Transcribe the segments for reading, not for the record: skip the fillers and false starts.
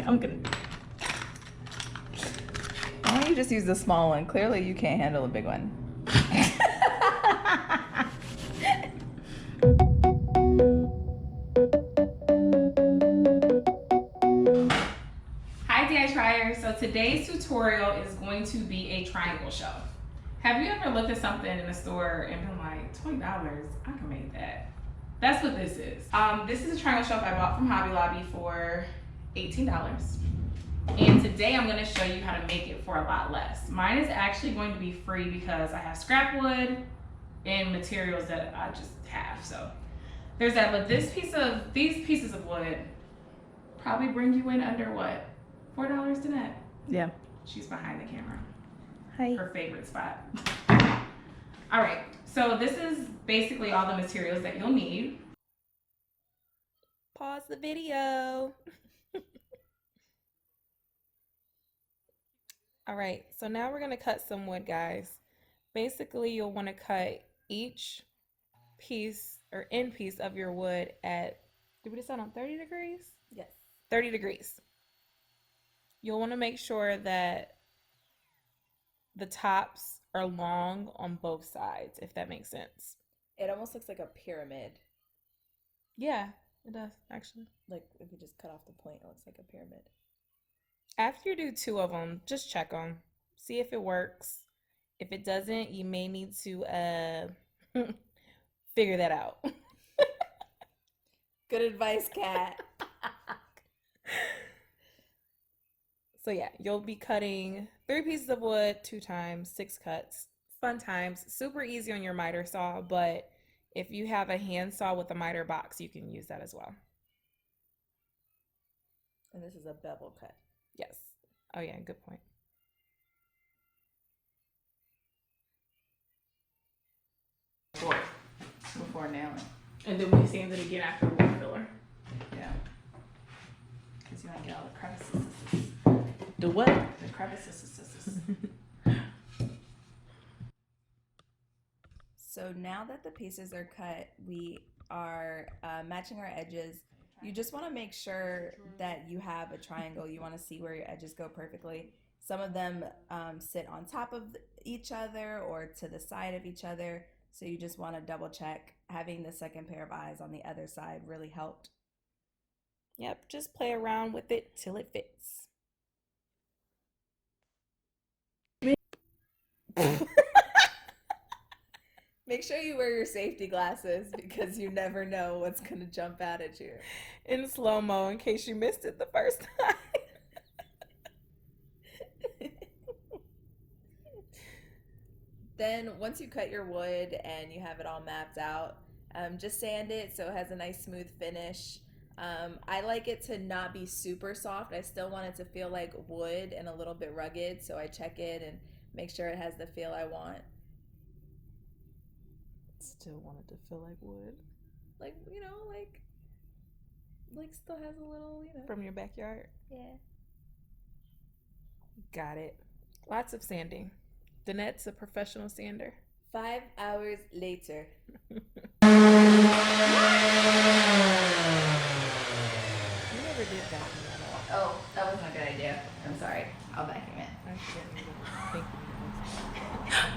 I'm gonna. Why don't you just use the small one? Clearly, you can't handle a big one. Hi DI Triers, so today's tutorial is going to be a triangle show. Have you ever looked at something in the store and been like, $20, I can make that? That's what this is. This is a triangle shelf I bought from Hobby Lobby for $18. And today I'm gonna show you how to make it for a lot less. Mine is actually going to be free because I have scrapwood and materials that I just have. So there's that, but these pieces of wood probably bring you in under what? $4 to net. Yeah. She's behind the camera. Hi. Her favorite spot. All right, so this is basically all the materials that you'll need. Pause the video. All right, so now we're gonna cut some wood, guys. Basically, you'll wanna cut each piece or end piece of your wood at, did we decide on 30 degrees? Yes. 30 degrees. You'll wanna make sure that the tops are long on both sides, if that makes sense. It almost looks like a pyramid. Yeah, it does, actually. Like if you just cut off the point, it looks like a pyramid. After you do 2 of them, just check them. See if it works. If it doesn't, you may need to figure that out. Good advice, Kat. So yeah, you'll be cutting 3 pieces of wood 2 times, 6 cuts. Fun times. Super easy on your miter saw, but if you have a hand saw with a miter box, you can use that as well. And this is a bevel cut. Yes. Oh yeah, good point. Before nailing. And then we sand it again after wood filler. Yeah. Because you want to get all the crevices. The what? The crevices. So now that the pieces are cut, we are matching our edges. You just want to make sure that you have a triangle. You want to see where your edges go perfectly. Some of them sit on top of each other or to the side of each other. So you just want to double check. Having the second pair of eyes on the other side really helped. Yep, just play around with it till it fits. Make sure you wear your safety glasses because you never know what's going to jump out at you. In slow-mo in case you missed it the first time. Then once you cut your wood and you have it all mapped out, just sand it so it has a nice smooth finish. I like it to not be super soft. I still want it to feel like wood and a little bit rugged, so I check it and make sure it has the feel I want. Still wanted to feel like wood. Like, like still has a little, From your backyard? Yeah. Got it. Lots of sanding. Danette's a professional sander. 5 hours later. You never did vacuum at all. Oh, that wasn't a good idea. I'm sorry. I'll vacuum it.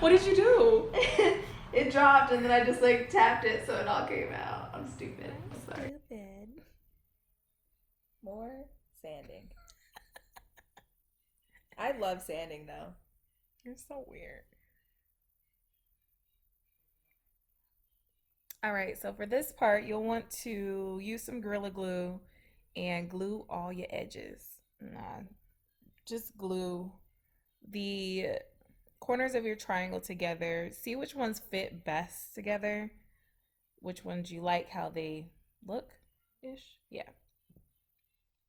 What did you do? It dropped and then I just tapped it so it all came out. I'm stupid. I'm sorry. Stupid. More sanding. I love sanding though. You're so weird. All right, so for this part, you'll want to use some Gorilla Glue and glue all your edges. Just glue the corners of your triangle together. See which ones fit best together, which ones you like how they look-ish. Yeah.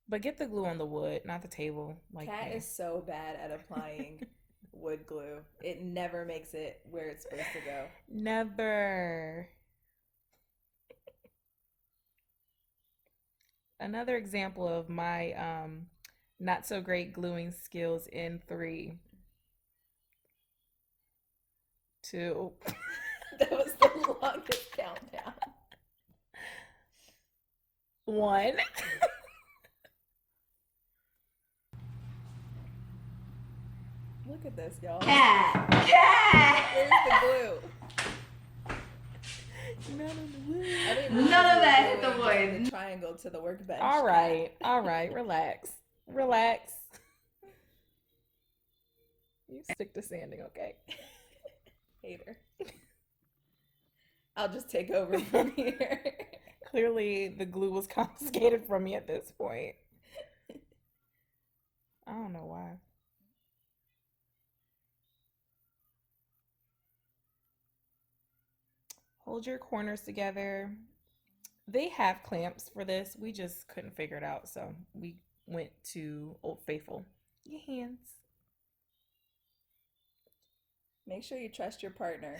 But get the glue on the wood, not the table. Kat is so bad at applying wood glue. It never makes it where it's supposed to go. Never. Another example of my not so great gluing skills in 3, 2. That was the longest countdown. 1. Look at this, y'all. Cat. Where's the glue? None of the wood. I didn't None realize of we that were hit the doing wood. The triangle to the workbench. All right. Relax. You stick to sanding, okay? Hater. I'll just take over from here. Clearly, the glue was confiscated from me at this point. I don't know why. Hold your corners together. They have clamps for this. We just couldn't figure it out, so we went to Old Faithful. Your hands. Make sure you trust your partner.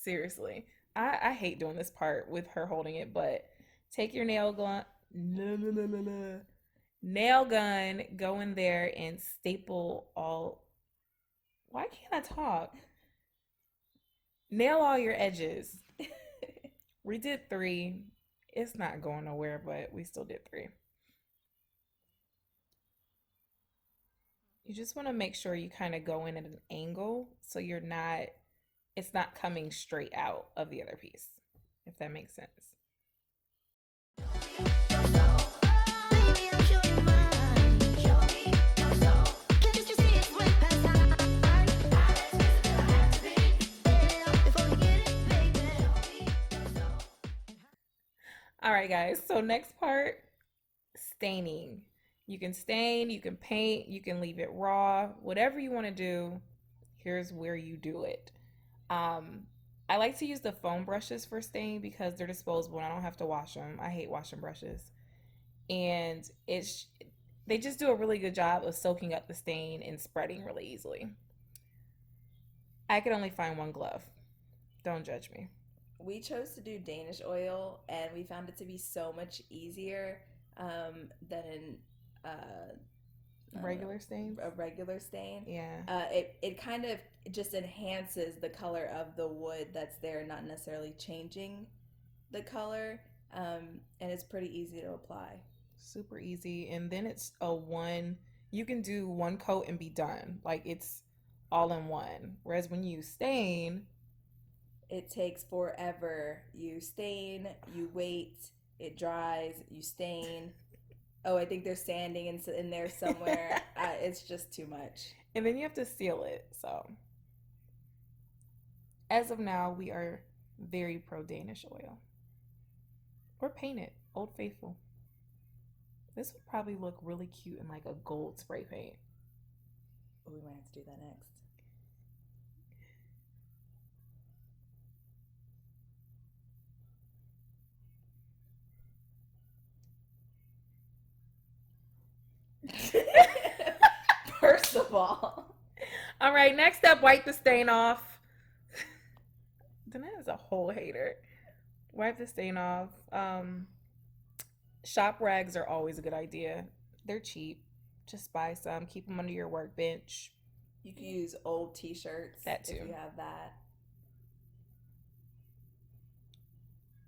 Seriously. I hate doing this part with her holding it, but take your nail gun. No. Nail gun, go in there and staple all. Why can't I talk? Nail all your edges. We did 3. It's not going nowhere, but we still did 3. You just want to make sure you kind of go in at an angle so it's not coming straight out of the other piece, if that makes sense. All right, guys, so next part, staining. You can stain, you can paint, you can leave it raw, whatever you want to do. Here's where you do it. I like to use the foam brushes for stain because they're disposable and I don't have to wash them. I hate washing brushes. And they just do a really good job of soaking up the stain and spreading really easily. I could only find one glove. Don't judge me. We chose to do Danish oil, and we found it to be so much easier than Regular stains? a regular stain. Yeah. It kind of just enhances the color of the wood that's there, not necessarily changing the color, and it's pretty easy to apply. Super easy. And then you can do one coat and be done. Like it's all in one. Whereas when you stain, it takes forever. You stain, you wait, it dries, you stain. Oh, I think there's sanding in there somewhere. It's just too much. and then you have to seal it. So as of now, we are very pro Danish oil. Or paint it, Old Faithful. This would probably look really cute in like a gold spray paint. Oh, we might have to do that next. First of all. All right, next up, wipe the stain off. Dana is a whole hater. Wipe the stain off. Shop rags are always a good idea. They're cheap. Just buy some. Keep them under your workbench. You can use old t-shirts That too. if you have that.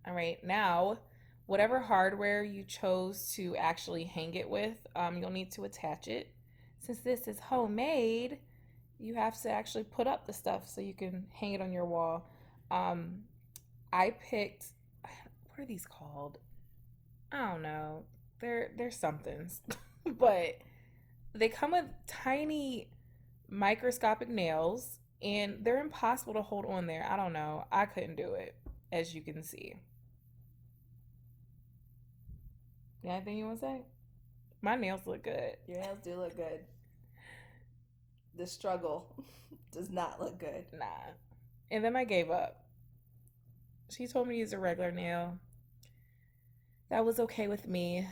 All right, now, whatever hardware you chose to actually hang it with, you'll need to attach it. Since this is homemade, you have to actually put up the stuff so you can hang it on your wall. I picked, what are these called? I don't know. They're somethings, but they come with tiny microscopic nails, and they're impossible to hold on there. I don't know. I couldn't do it, as you can see. You got anything you want to say? My nails look good. Your nails do look good. The struggle does not look good. Nah. And then I gave up. She told me to use a regular nail. That was okay with me.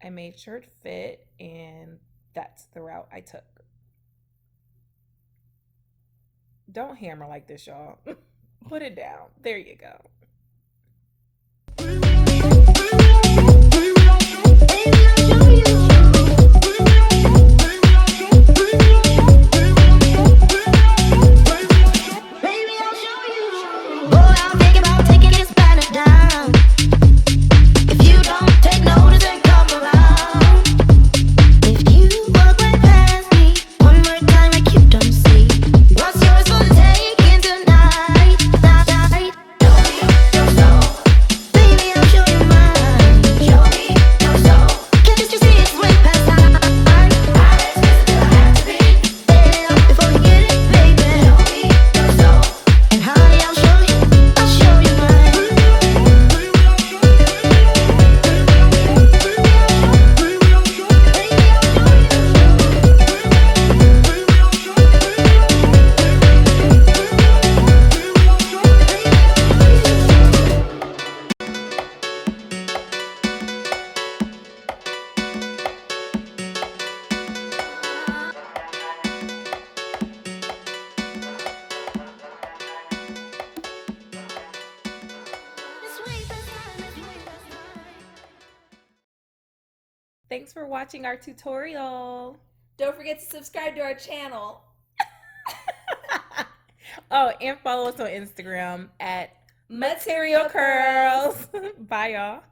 I made sure it fit, and that's the route I took. Don't hammer like this, y'all. Put it down. There you go. Boy, I'm thinking about taking this planet down. If Thanks for watching our tutorial. Don't forget to subscribe to our channel. Oh, and follow us on Instagram at Material Curls. Bye, y'all.